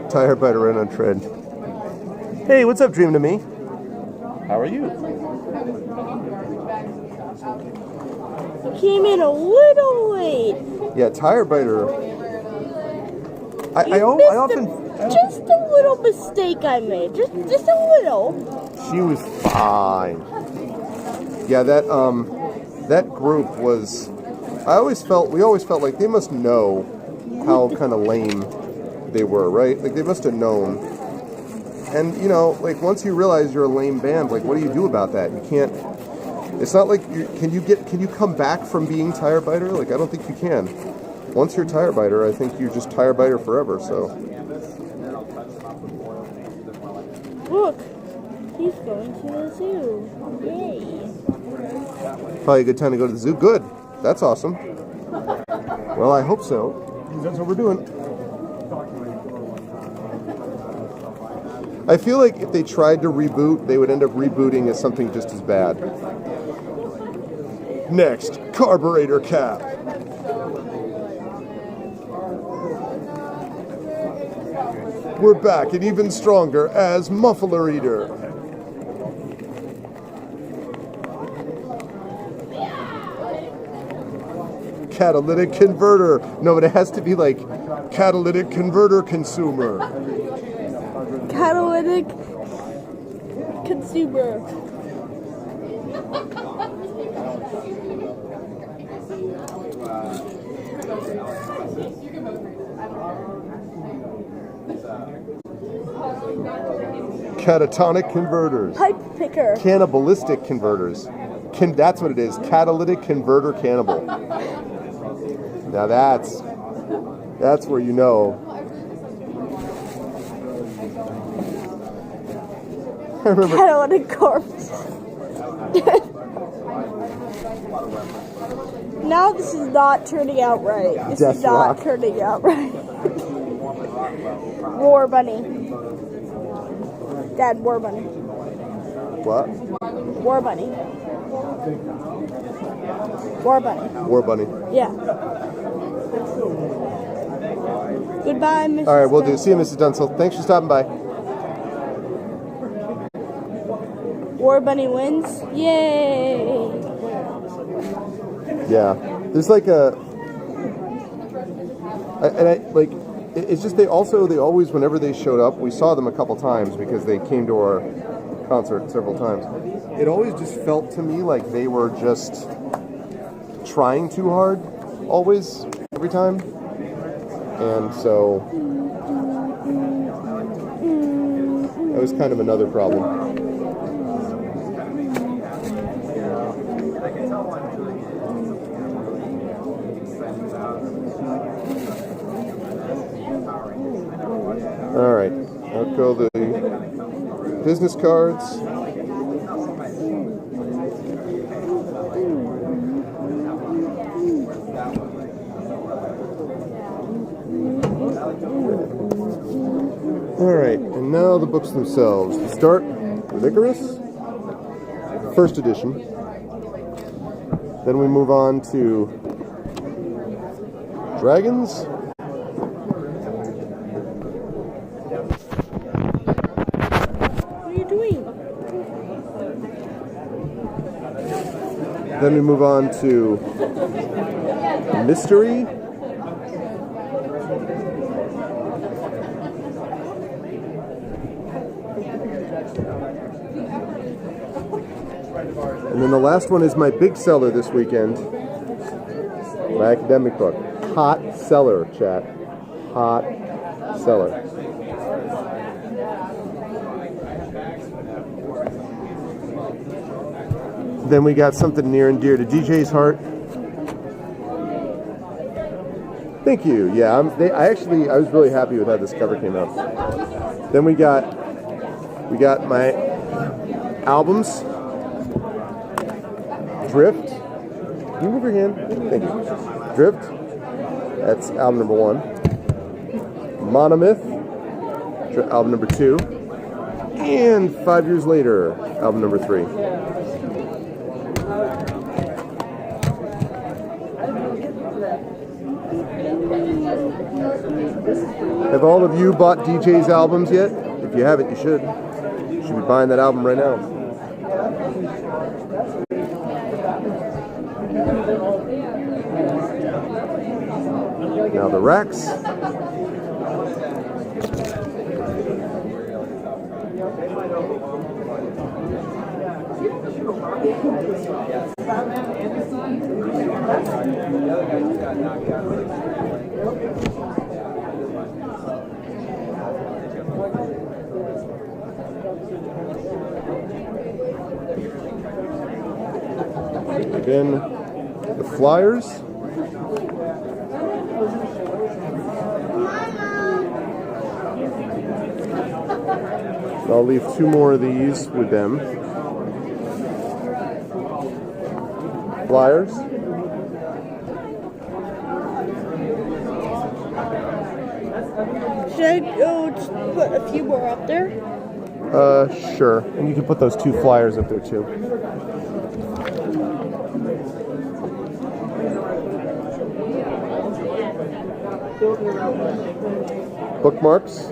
Tire Biter in on tread. Hey, what's up, Dream to Me? How are you? You came in a little late. Yeah, Tire Biter. I often... Just a little mistake I made. Just a little. She was fine. Yeah, that group was... we always felt like they must know how kind of lame they were, right? Like, they must have known. And, you know, like, once you realize you're a lame band, like, what do you do about that? You can't... It's not like... Can you come back from being Tire Biter? Like, I don't think you can. Once you're Tire Biter, I think you're just Tire Biter forever, so... Look, he's going to the zoo. Yay. Probably a good time to go to the zoo. Good. That's awesome. Well, I hope so. Because that's what we're doing. I feel like if they tried to reboot, they would end up rebooting as something just as bad. Next, carburetor cap. We're back and even stronger as Muffler Eater. Catalytic converter. No, but it has to be like catalytic converter consumer. Catalytic consumer. Catatonic converters. Pipe picker. Cannibalistic converters. That's what it is. Catalytic converter cannibal. Now that's where you know. I remember. Catalytic corpse. Now this is not turning out right. This Death is not Rock. turning out right. War Bunny. Dad, War Bunny. What? War Bunny. War Bunny. War Bunny. Yeah. Goodbye, Mrs. All right, we'll do. Dunn. See you, Mrs. Dunsel. Thanks for stopping by. War Bunny wins. Yay! Yeah, there's like it's just they always, whenever they showed up, we saw them a couple times because they came to our concert several times. It always just felt to me like they were just trying too hard, always, every time. And so that was kind of another problem. All right, out go the business cards. All right, and now the books themselves. We start with Icarus, first edition. Then we move on to Dragons. What are you doing? Then we move on to Mystery. And then the last one is my big seller this weekend. My academic book. Hot seller, chat. Hot seller. Then we got something near and dear to DJ's heart. Thank you. Yeah, I was really happy with how this cover came out. Then we got my albums. Drift. Can you move your hand? Thank you. Drift. That's album number 1. Monomyth. Album number 2. And 5 years later, album number 3. Have all of you bought DJ's albums yet? If you haven't, you should. You should be buying that album right now. Now the Rex. Again, the Flyers. I'll leave 2 more of these with them. Flyers. Should I go just put a few more up there? Sure. And you can put those 2 flyers up there too. Bookmarks.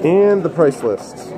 And the price list.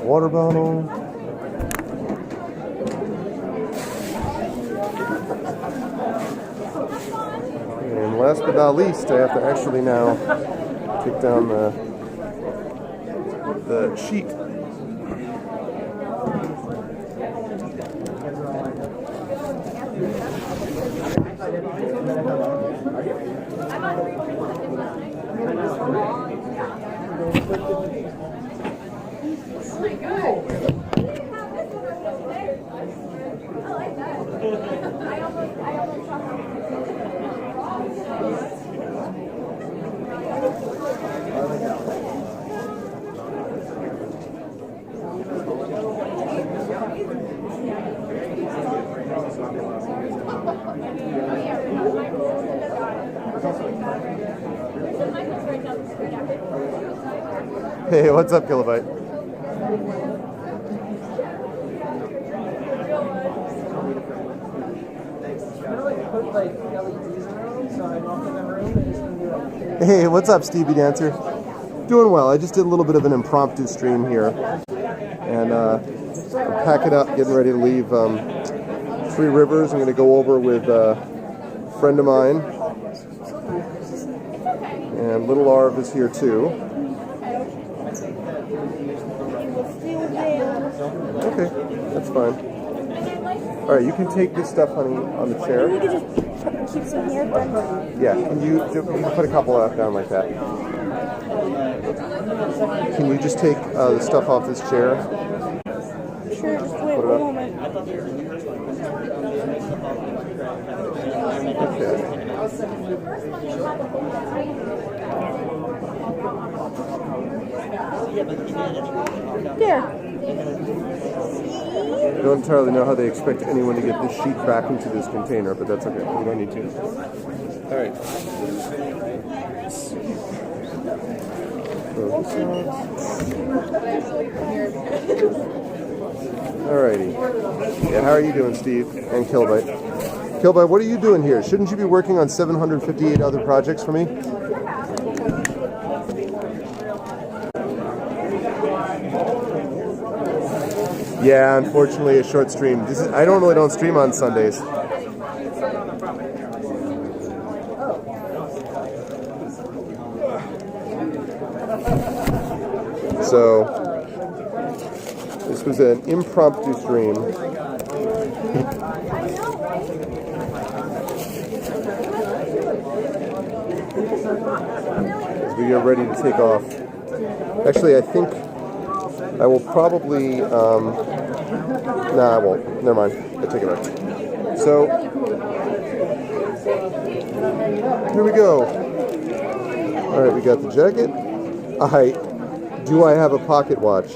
Water bottle. And last but not least, I have to actually now take down the sheet. Hey, what's up, Kilobyte? Hey, what's up, Stevie Dancer? Doing well. I just did a little bit of an impromptu stream here. And pack it up, getting ready to leave Three Rivers. I'm going to go over with a friend of mine. And Little Arv is here too. Okay, that's fine. Alright, you can take this stuff, honey, on the chair. You can just keep some here, then. Yeah, you can put a couple down like that. Can you just take the stuff off this chair? Sure, just wait one moment. Okay. There. I don't entirely know how they expect anyone to get this sheet back into this container, but that's okay. We don't need to. All right. Alrighty. Yeah, how are you doing, Steve? And Kilbite. Kilbite, what are you doing here? Shouldn't you be working on 758 other projects for me? Yeah, unfortunately, a short stream. I normally don't stream on Sundays. So, this was an impromptu stream. As we get ready to take off. Actually, I think I will probably, nah, I won't. Never mind. I take it back. So, here we go. Alright, we got the jacket. Do I have a pocket watch?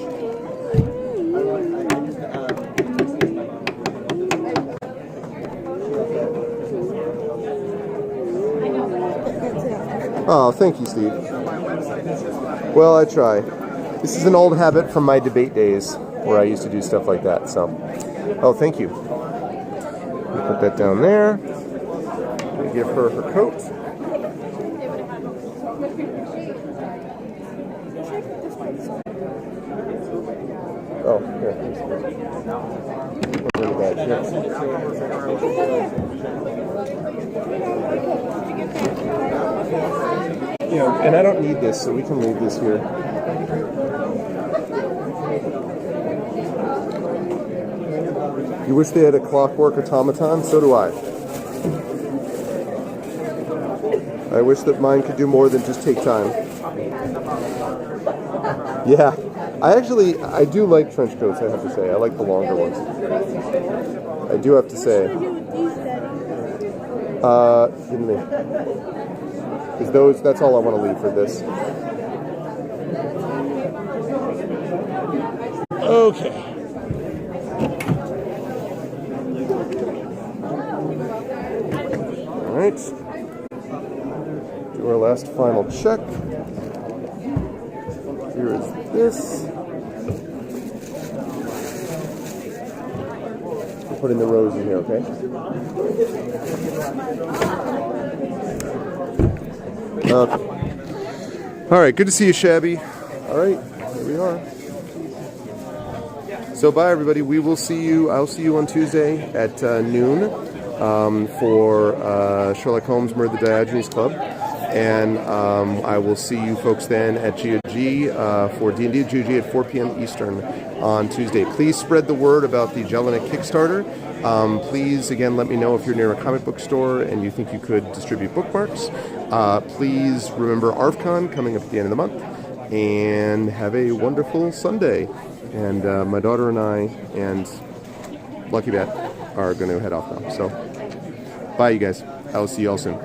Oh, thank you, Steve. Well, I try. This is an old habit from my debate days where I used to do stuff like that, so. Oh, thank you. Put that down there. Give her her coat. Oh, here. Put it back here. Yeah, and I don't need this, so we can leave this here. You wish they had a clockwork automaton? So do I. I wish that mine could do more than just take time. Yeah. I do like trench coats, I have to say. I like the longer ones. I do have to say. Give me. Because that's all I want to leave for this. Okay. Alright. Do our last final check. Here is this. We'll put in the rose in here, okay? Okay. Alright, good to see you, Shabby. Alright, here we are. So bye, everybody. I'll see you on Tuesday at noon for Sherlock Holmes Murder the Diogenes Club. And I will see you folks then at GOG for D&D GOG at 4 p.m. Eastern on Tuesday. Please spread the word about the Jelinek Kickstarter. Please, again, let me know if you're near a comic book store and you think you could distribute bookmarks. Please remember ArvCon coming up at the end of the month. And have a wonderful Sunday. And my daughter and I and Lucky Bat are going to head off now. So, bye, you guys. I'll see you all soon.